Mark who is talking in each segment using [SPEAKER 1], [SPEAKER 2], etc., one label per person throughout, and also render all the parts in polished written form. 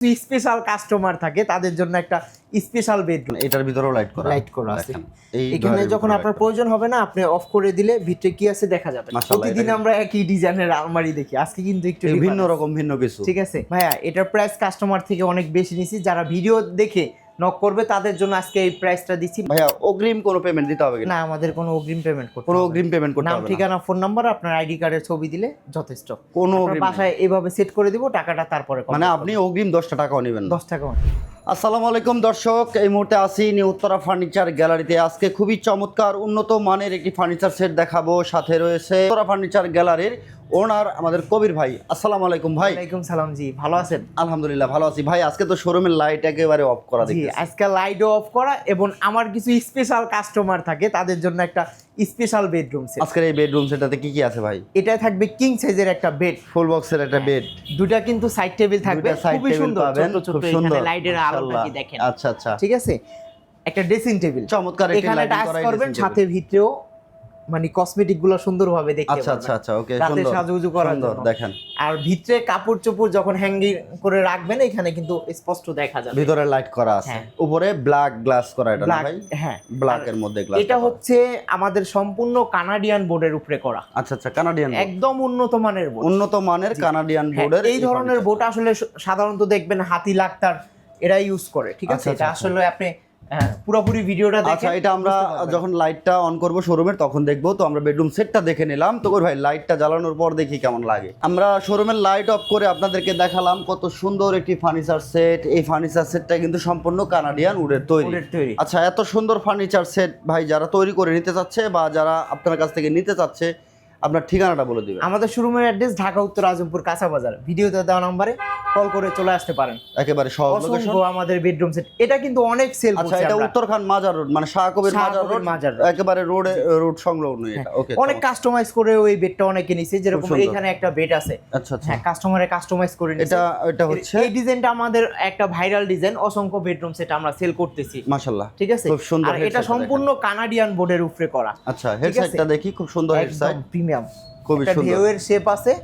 [SPEAKER 1] Special customer থাকে তাদের জন্য একটা স্পেশাল বেডরুম,
[SPEAKER 2] এটার ভিতরেও লাইট করা
[SPEAKER 1] আছে। এখানে যখন আপনার প্রয়োজন হবে না, আপনি অফ করে দিলে ভিতরে কি আছে দেখা যাবে। প্রতিদিন আমরা একই ডিজাইনের আলমারি দেখি, আজকে কিন্তু একটু
[SPEAKER 2] ভিন্ন কিছু।
[SPEAKER 1] ঠিক আছে ভাইয়া, এটার প্রাইস কাস্টমার থেকে অনেক বেশি নিছি, যারা ভিডিও দেখে নক করবে তাদের জন্য আজকে এই প্রাইসটা দিচ্ছি।
[SPEAKER 2] ভাইয়া অগ্রিম কোনো পেমেন্ট দিতে হবে
[SPEAKER 1] না, আমাদের কোনো অগ্রিম পেমেন্ট করতে হবে
[SPEAKER 2] কোনো অগ্রিম পেমেন্ট করতে হবে
[SPEAKER 1] না। ঠিকানা, ফোন নাম্বার, আপনার আইডি কার্ডের ছবি দিলে যথেষ্ট।
[SPEAKER 2] কোনো অগ্রিম
[SPEAKER 1] বাসায় এভাবে সেট করে দিব, টাকাটা তারপরে
[SPEAKER 2] মানে আপনি অগ্রিম 10 টাকাও নেবেন?
[SPEAKER 1] 10 টাকা।
[SPEAKER 2] আসসালামু আলাইকুম দর্শক, এই মুহূর্তে আছি নিউ উত্তরা ফার্নিচার গ্যালারিতে। আজকে খুবই চমৎকার উন্নত মানের একটি ফার্নিচার সেট দেখাবো। সাথে রয়েছে উত্তরা ফার্নিচার গ্যালারির ওনার আমাদের কবির ভাই। আসসালামু আলাইকুম ভাই।
[SPEAKER 1] ওয়ালাইকুম সালাম জি, ভালো আছেন?
[SPEAKER 2] আলহামদুলিল্লাহ ভালো আছি ভাই। আজকে তো শোরুমের লাইট একেবারে অফ করা দেখি।
[SPEAKER 1] আজকে লাইট অফ করা, এবং আমার কিছু স্পেশাল কাস্টমার থাকে তাদের জন্য একটা স্পেশাল বেডরুম সেট।
[SPEAKER 2] আজকের এই বেডরুম সেটাতে কি কি আছে ভাই?
[SPEAKER 1] এটা থাকবে কিং সাইজের একটা বেড,
[SPEAKER 2] ফুল বক্সের একটা বেড,
[SPEAKER 1] দুটা কিন্তু সাইড টেবিল থাকবে, খুবই সুন্দর, ছোট ছোট, এখানে লাইটের আলোটা কি দেখেন।
[SPEAKER 2] আচ্ছা আচ্ছা,
[SPEAKER 1] ঠিক আছে। একটা ড্রেসিং টেবিল
[SPEAKER 2] চমৎকার,
[SPEAKER 1] এখানে টাচ করবেন, সাথে ভিতরেও মানে কসমেটিক গুলো সুন্দরভাবে দেখতে পাবেন।
[SPEAKER 2] আচ্ছা আচ্ছা, ওকে,
[SPEAKER 1] রাতে সাজুগুজু করার জন্য
[SPEAKER 2] দেখেন।
[SPEAKER 1] আর ভিতরে কাপড় চোপড় যখন হ্যাঙ্গিং করে রাখবেন, এখানে কিন্তু স্পষ্ট দেখা যাবে।
[SPEAKER 2] ভিতরে লাইট করা আছে, উপরে ব্ল্যাক গ্লাস করা। এটা না ভাই?
[SPEAKER 1] হ্যাঁ,
[SPEAKER 2] ব্ল্যাক এর মধ্যে গ্লাস।
[SPEAKER 1] এটা হচ্ছে আমাদের সম্পূর্ণ কানাডিয়ান বোর্ডের উপরে করা।
[SPEAKER 2] আচ্ছা আচ্ছা, কানাডিয়ান,
[SPEAKER 1] একদম উন্নত মানের বোর্ড,
[SPEAKER 2] উন্নত মানের কানাডিয়ান বোর্ডের।
[SPEAKER 1] এই ধরনের বোর্ড আসলে সাধারণত দেখবেন হাতি লাক্তার এরা ইউজ করে। ঠিক আছে, এটা আসলে আপনি পুরোপুরি ভিডিওটা দেখেন।
[SPEAKER 2] আচ্ছা, এটা আমরা যখন লাইটটা অন করব শোরুমের তখন দেখবো। তো আমরা বেডরুম সেটটা দেখে নিলাম। তো ভাই লাইটটা জ্বালানোর পর দেখি কেমন লাগে। আমরা শোরুমের লাইট অফ করে আপনাদেরকে দেখালাম কত সুন্দর একটি ফার্নিচার সেট। এই ফার্নিচার সেটটা কিন্তু সম্পূর্ণ কানাডিয়ান উডের তৈরি। আচ্ছা, এত সুন্দর ফার্নিচার সেট ভাই যারা তৈরি করে নিতে চাচ্ছে বা যারা আপনার কাছ থেকে নিতে চাচ্ছে, আপনার ঠিকানাটা বলে দিবেন।
[SPEAKER 1] আমাদের শোরুমের অ্যাড্রেস ঢাকা উত্তর আজমপুর কাঁচা বাজার। ভিডিওতে দেওয়া নম্বরে কল করে চলে আসতে পারেন।
[SPEAKER 2] একেবারে সহজ লোকেশন
[SPEAKER 1] আমাদের বেডরুম সেট। এটা কিন্তু অনেক সেল করছে।
[SPEAKER 2] আচ্ছা, এটা উত্তরখান মাজার রোড, মানে শাহকবির মাজার রোড, একেবারে রোড সংলগ্ন এটা। ওকে,
[SPEAKER 1] অনেক কাস্টমাইজ করে ওই বেডটা অনেকে নিছে, যেরকম এখানে একটা বেড আছে।
[SPEAKER 2] আচ্ছা আচ্ছা,
[SPEAKER 1] হ্যাঁ, কাস্টমারে কাস্টমাইজ করে নিছে। এটা হচ্ছে এই ডিজাইনটা আমাদের একটা ভাইরাল ডিজাইন। অসংখ্য বেডরুম সেট আমরা সেল করতেছি মাশাআল্লাহ। ঠিক আছে,
[SPEAKER 2] খুব সুন্দর।
[SPEAKER 1] আর এটা সম্পূর্ণ কানাডিয়ান বোর্ডের উপরে করা।
[SPEAKER 2] আচ্ছা, হেড সাইডটা দেখি, খুব সুন্দর হেড সাইড,
[SPEAKER 1] প্রিমিয়াম,
[SPEAKER 2] খুবই সুন্দর।
[SPEAKER 1] ঢেউয়ের শেপ আছে।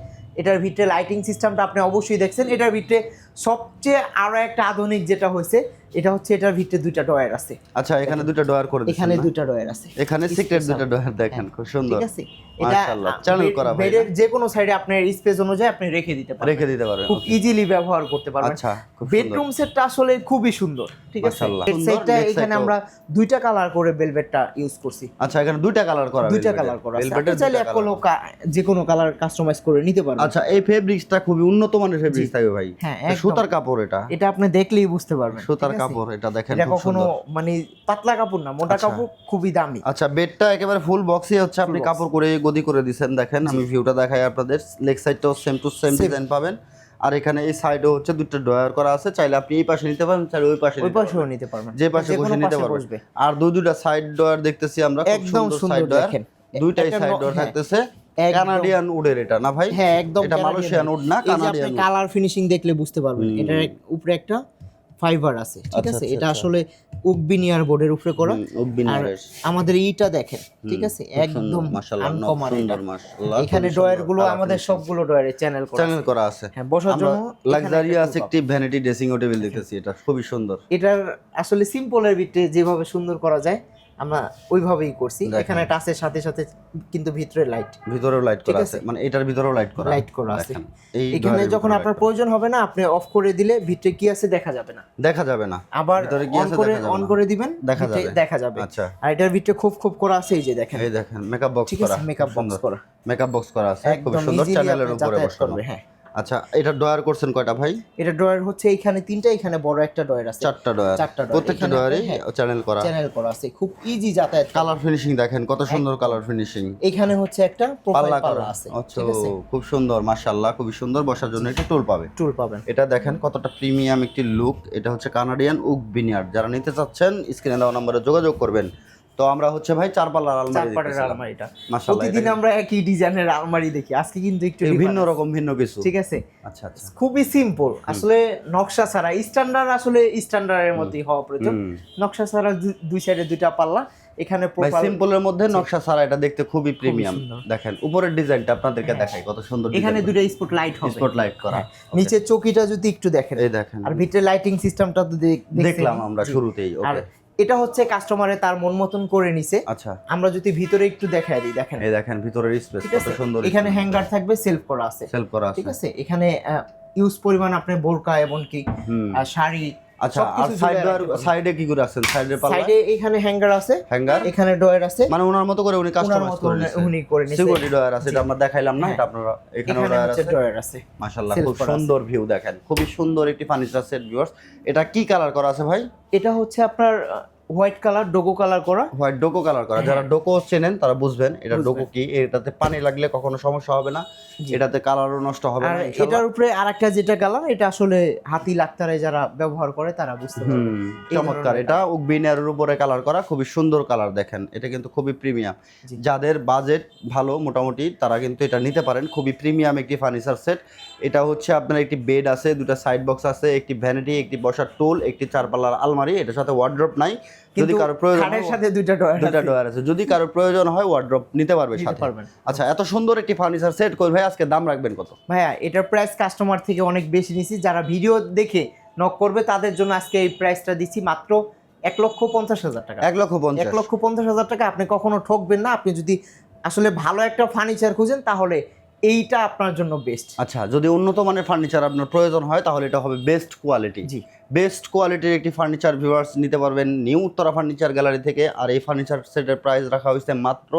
[SPEAKER 1] এটার ভিতরে লাইটিং সিস্টেমটা আপনি অবশ্যই দেখছেন। এটার ভিতরে সবচেয়ে আরো একটা আধুনিক যেটা হয়েছে, এটা হচ্ছে এটার ভিতরে দুইটা ডয়ার আছে।
[SPEAKER 2] আচ্ছা, এখানে দুইটা ডয়ার করে দিয়েছেন।
[SPEAKER 1] এখানে দুইটা ডয়ার আছে,
[SPEAKER 2] এখানে সিক্রেট দুইটা ডয়ার দেখেন, খুব সুন্দর।
[SPEAKER 1] ঠিক আছে, এটা
[SPEAKER 2] মাশাআল্লাহ চ্যানেল করা ভাই।
[SPEAKER 1] বেডের যে কোনো সাইডে আপনার স্পেস অনুযায়ী আপনি রেখে দিতে পারবেন, খুব ইজিলি ব্যবহার করতে পারবেন।
[SPEAKER 2] আচ্ছা,
[SPEAKER 1] বেডরুম সেটটা আসলে খুবই সুন্দর। ঠিক আছে, এই সেটটা এখানে আমরা দুইটা কালার করে ভেলভেটটা ইউজ করছি।
[SPEAKER 2] আচ্ছা, এখানে দুইটা কালার করা
[SPEAKER 1] আছে। আপনি চাইলে যে কোনো কালার কাস্টমাইজ করে নিতে পারবেন।
[SPEAKER 2] আচ্ছা, এই ফেব্রিক্সটা খুবই উন্নত মানের ফেব্রিক্স থাকবে ভাই।
[SPEAKER 1] হ্যাঁ,
[SPEAKER 2] সুতার কাপড়। এটা
[SPEAKER 1] আপনি দেখলেই বুঝতে পারবেন
[SPEAKER 2] সুতার কাপড়। এটা দেখেন,
[SPEAKER 1] এটা কখনো মানে পাতলা কাপড় না, মোটা কাপড়, খুবই দামি।
[SPEAKER 2] আচ্ছা, বেডটা একেবারে ফুল বক্সই হচ্ছে, আপনি কাপড় করে গদি করে দিবেন। দেখেন, আমি ভিউটা দেখাই আপনাদের। লেগ সাইডটাও সেম টু সেম ডিজাইন পাবেন। আর এখানে এই সাইডেও হচ্ছে দুটো ডয়ার করা আছে। চাইলে আপনি এই পাশে নিতে পারেন, চাইলে ওই পাশেও নিতে পারবেন, যে পাশে বসে নিতে পারবেন। আর দুইটা সাইড ডয়ার দেখতেছি আমরা,
[SPEAKER 1] একদম সুন্দর। দেখেন,
[SPEAKER 2] দুইটাই সাইড ডয়ার থাকতেছে কানাডিয়ান উডের। এটা না ভাই?
[SPEAKER 1] হ্যাঁ, একদম।
[SPEAKER 2] এটা মালয়েশিয়ান উড না, কানাডিয়ান।
[SPEAKER 1] আপনি কালার ফিনিশিং দেখলে বুঝতে পারবেন। এটার উপরে একটা ফাইবার আছে। ঠিক আছে, এটা আসলে উকবিনিয়ার বোর্ডের উপরে করা। আর আমাদের ইটা দেখেন, ঠিক আছে, একদম আনকমন। এখানে ডয়ার গুলো আমাদের সবগুলো ডয়ারে চ্যানেল করা আছে। হ্যাঁ, বসার জন্য
[SPEAKER 2] লাক্সারিয়াস একটি ভ্যানিটি ড্রেসিং টেবিল দেখতেছি। এটা খুবই সুন্দর।
[SPEAKER 1] এটার আসলে সিম্পলের ভিতরে যেভাবে সুন্দর করা যায় আমরা ওইভাবেই করছি। এখানে টাচের সাথে সাথে কিন্তু ভিতরেও লাইট করা আছে, মানে এটার ভিতরেও লাইট করা আছে। এখানে যখন আপনার প্রয়োজন হবে না, আপনি অফ করে দিলে ভিতরে কি আছে দেখা যাবে না। আবার অন করে দিবেন, দেখা যাবে।
[SPEAKER 2] আচ্ছা,
[SPEAKER 1] আর এটার ভিতরে খুব করা আছে, এই যে দেখেন,
[SPEAKER 2] মেকআপ বক্স করা। মেকআপ বক্স করা আছে, খুব সুন্দর, চ্যানেলের উপরে বসানো। হ্যাঁ। আচ্ছা, এটা ডয়ার করছেন কয়টা ভাই?
[SPEAKER 1] এটা ডয়ার হচ্ছে এইখানে তিনটা, এখানে বড় একটা ডয়ার আছে।
[SPEAKER 2] চারটা ডয়ার। প্রত্যেকটা ডয়ারে চ্যানেল করা আছে, খুব ইজি যাতায়াত। কালার ফিনিশিং দেখেন, কত সুন্দর কালার ফিনিশিং।
[SPEAKER 1] এখানে হচ্ছে একটা প্রোফাইল পাল্লা আছে।
[SPEAKER 2] আচ্ছা, খুব সুন্দর, মাশাআল্লাহ, খুব সুন্দর। বসার জন্য একটা টুল পাবেন। এটা দেখেন কতটা প্রিমিয়াম একটি লুক। এটা হচ্ছে কানাডিয়ান উক ভিনিয়ার। যারা নিতে চাচ্ছেন স্ক্রিনে দেওয়া নম্বরে যোগাযোগ করবেন। তো আমরা হচ্ছে ভাই চার পাল্লার আলমারিটা মাশাআল্লাহ, প্রতিদিন আমরা একই ডিজাইনের আলমারি দেখি, আজকে কিন্তু একটু ভিন্ন কিছু। ঠিক আছে, আচ্ছা আচ্ছা, খুবই সিম্পল। আসলে নকশা ছাড়া স্ট্যান্ডার্ড, আসলে স্ট্যান্ডার্ডের মধ্যেই হওয়া প্রয়োজন। নকশা ছাড়া দুই সাইডে দুইটা পাল্লা,
[SPEAKER 1] এখানে
[SPEAKER 2] ভাই সিম্পলের মধ্যে নকশা ছাড়া এটা দেখতে খুবই প্রিমিয়াম। দেখেন উপরের ডিজাইনটা আপনাদেরকে দেখাই কত সুন্দর।
[SPEAKER 1] এখানে দুটো স্পট লাইট হবে,
[SPEAKER 2] স্পট লাইট করা।
[SPEAKER 1] নিচে চৌকিটা যদি একটু দেখেন,
[SPEAKER 2] এই দেখেন,
[SPEAKER 1] আর ভিতরে লাইটিং সিস্টেমটা তো
[SPEAKER 2] দেখলাম আমরা শুরুতেই।
[SPEAKER 1] ওকে, এটা হচ্ছে কাস্টমারে তার মন মতন করে নিছে।
[SPEAKER 2] আচ্ছা,
[SPEAKER 1] আমরা যদি ভিতরে একটু দেখাই দিই, দেখেন
[SPEAKER 2] এই দেখেন ভিতরের স্পেস কত সুন্দর।
[SPEAKER 1] এখানে হ্যাঙ্গার থাকবে, সেলফ করা আছে, ঠিক আছে। এখানে ইউজ পরিমাণ আপনি বোরকা এবং কি শাড়ি।
[SPEAKER 2] আচ্ছা, আর সাইডে কি করে আছেন?
[SPEAKER 1] সাইডে এখানে হ্যাঙ্গার আছে, এখানে ডয়ার আছে,
[SPEAKER 2] মানে ওনার মতো করে উনি কাস্টমাইজ করে নিয়েছেন।
[SPEAKER 1] উনি করে নিয়েছেন।
[SPEAKER 2] সিকিউরিটি ডয়ার আছে, এটা আমরা দেখাইলাম না, এটা আপনারা এখানে ডয়ার আছে। মাশাআল্লাহ, খুব সুন্দর ভিউ দেখেন, খুবই সুন্দর একটি ফার্নিচার সেট ভিউয়ার্স। এটা কি কালার করা আছে ভাই?
[SPEAKER 1] এটা হচ্ছে আপনার হোয়াইট কালার, ডোকো কালার করা।
[SPEAKER 2] হোয়াইট ডোকো কালার করা, যারা ডোকো চেনেন তারা বুঝবেন এটা ডোকো কি। এটাতে পানি লাগলে কখনো সমস্যা হবে না, এটাতে কালারও নষ্ট হবে না ইনশাআল্লাহ।
[SPEAKER 1] এটার উপরে আরেকটা যেটা কালার, এটা আসলে হাতি লাক্তারে যারা ব্যবহার করে তারা বুঝতে পারবে।
[SPEAKER 2] চমৎকার, এটা উকবিনারের উপরে কালার করা, খুবই সুন্দর কালার দেখেন। এটা কিন্তু খুবই প্রিমিয়াম, যাদের বাজেট ভালো মোটামুটি তারা কিন্তু এটা নিতে পারেন। খুবই প্রিমিয়াম একটি ফার্নিচার সেট। এটা হচ্ছে আপনার একটি বেড আছে, দুটো সাইড বক্স আছে, একটি ভ্যানিটি, একটি বসার টুল, একটি 4 পাল্লার আলমারি। এটার সাথে ওয়ার্ড্রপ নাই, যদি কারো প্রয়োজন হয়
[SPEAKER 1] সাথে দুইটা ডয়ার
[SPEAKER 2] আছে, যদি কারো প্রয়োজন হয় ওয়ার্ড্রপ নিতে পারবে সাথে। আচ্ছা, এত সুন্দর একটি ফার্নিচার সেট কই ভাই আজকে দাম রাখবেন কত?
[SPEAKER 1] ভাইয়া এটার প্রাইস কাস্টমার থেকে অনেক বেশি নিছি, যারা ভিডিও দেখে নক করবে তাদের জন্য আজকে এই প্রাইসটা দিচ্ছি মাত্র 1,50,000 টাকা। 1,50,000 টাকা। আপনি কখনো ঠকবেন না। আপনি যদি আসলে ভালো একটা ফার্নিচার খুঁজেন তাহলে এইটা আপনার জন্য বেস্ট।
[SPEAKER 2] আচ্ছা, যদি উন্নত মানের ফার্নিচার আপনার প্রয়োজন হয় তাহলে এটা হবে বেস্ট কোয়ালিটি।
[SPEAKER 1] জি,
[SPEAKER 2] বেস্ট কোয়ালিটির একটি ফার্নিচার ভিউয়ার্স নিতে পারবেন নিউ উত্তরা ফার্নিচার গ্যালারি থেকে। আর এই ফার্নিচার সেটের প্রাইস রাখা হয়েছে মাত্র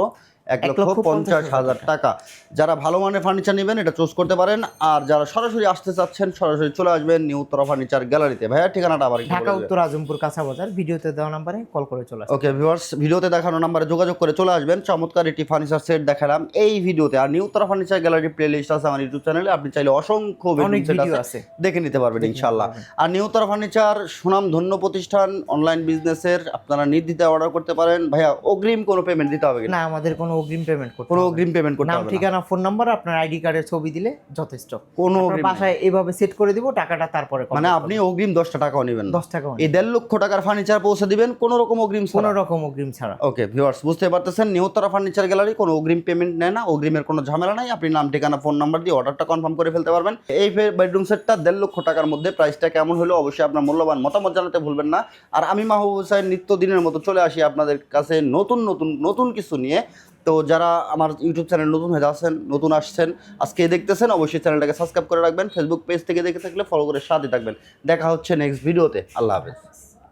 [SPEAKER 2] 1,50,000 টাকা। যারা ভালো মানের ফার্নিচার নেবেন এটা চুজ করতে পারেন, আর যারা সরাসরি আসতে চাচ্ছেন সরাসরি চলে আসবেন নিউ উত্তরা ফার্নিচার গ্যালারিতে। ভাইয়া ঠিকানাটা আবার
[SPEAKER 1] ঢাকা উত্তর আজমপুর কাঁচা বাজার। ভিডিওতে দেওয়া নম্বরে কল করে চলে আসবেন।
[SPEAKER 2] ওকে ভিউয়ার্স, ভিডিওতে দেখানো নম্বরে যোগাযোগ করে চলে আসবেন। চমৎকার একটি ফার্নিচার সেট দেখালাম এই ভিডিওতে। আর new Uttara furniture gallery playlist আছে আমার ইউটিউব চ্যানেলে, আপনি চাইলে অসংখ্য ভিডিও আছে দেখে নিতে পারবেন ইনশাআল্লাহ। আর নিউ উত্তরা ফার্নিচার সুনাম ধন্য প্রতিষ্ঠান, অনলাইন বিজনেসের, আপনারা নির্দ্বিধায় অর্ডার করতে পারেন। ভাইয়া অগ্রিম কোনো পেমেন্ট দিতে হবে
[SPEAKER 1] না? আমাদের কোনো অগ্রিম পেমেন্ট করতে
[SPEAKER 2] অগ্রিম পেমেন্ট করতে হবে
[SPEAKER 1] না। নাম, ঠিকানা, ফোন নাম্বার, আপনার আইডি কার্ডের ছবি দিলে যথেষ্ট।
[SPEAKER 2] কোনো
[SPEAKER 1] বাসায় এভাবে সেট করে দিব, টাকাটা তারপরে
[SPEAKER 2] মানে আপনি অগ্রিম 10 টাকাও নেবেন?
[SPEAKER 1] 10 টাকা।
[SPEAKER 2] এই 1.5 লক্ষ টাকার ফার্নিচার পৌঁছে দিবেন কোনো রকম অগ্রিম ছাড়া? ওকে ভিউয়ার্স, বুঝতে পারতেছেন নিউ উত্তরা ফার্নিচার গ্যালারি কোনো অগ্রিম পেমেন্ট নেয় না, অগ্রিমের কোনো ঝামেলা নাই। আপনি নাম, ঠিকানা, ফোন নাম্বার দিয়ে অর্ডারটা কনফার্ম করে ফেলতে পারবেন। এই বেডরুম সেটটা 1.5 লক্ষ টাকার মধ্যে। প্রাইসটা কেমন হলো অবশ্যই আপনার মূল্যবান মতামত জানাতে ভুলবেন না। আর আমি মাহবুব হোসেন নিত্যদিনের মতো চলে আসি আপনাদের কাছে নতুন কিছু নিয়ে। তো যারা আমার ইউটিউব চ্যানেল নতুন আসছেন আজকে দেখতেছেন, অবশ্যই চ্যানেলটাকে সাবস্ক্রাইব করে রাখবেন। ফেসবুক পেজ থেকে দেখে থাকলে ফলো করে সাথে থাকবেন। দেখা হচ্ছে নেক্সট ভিডিওতে। আল্লাহ হাফেজ।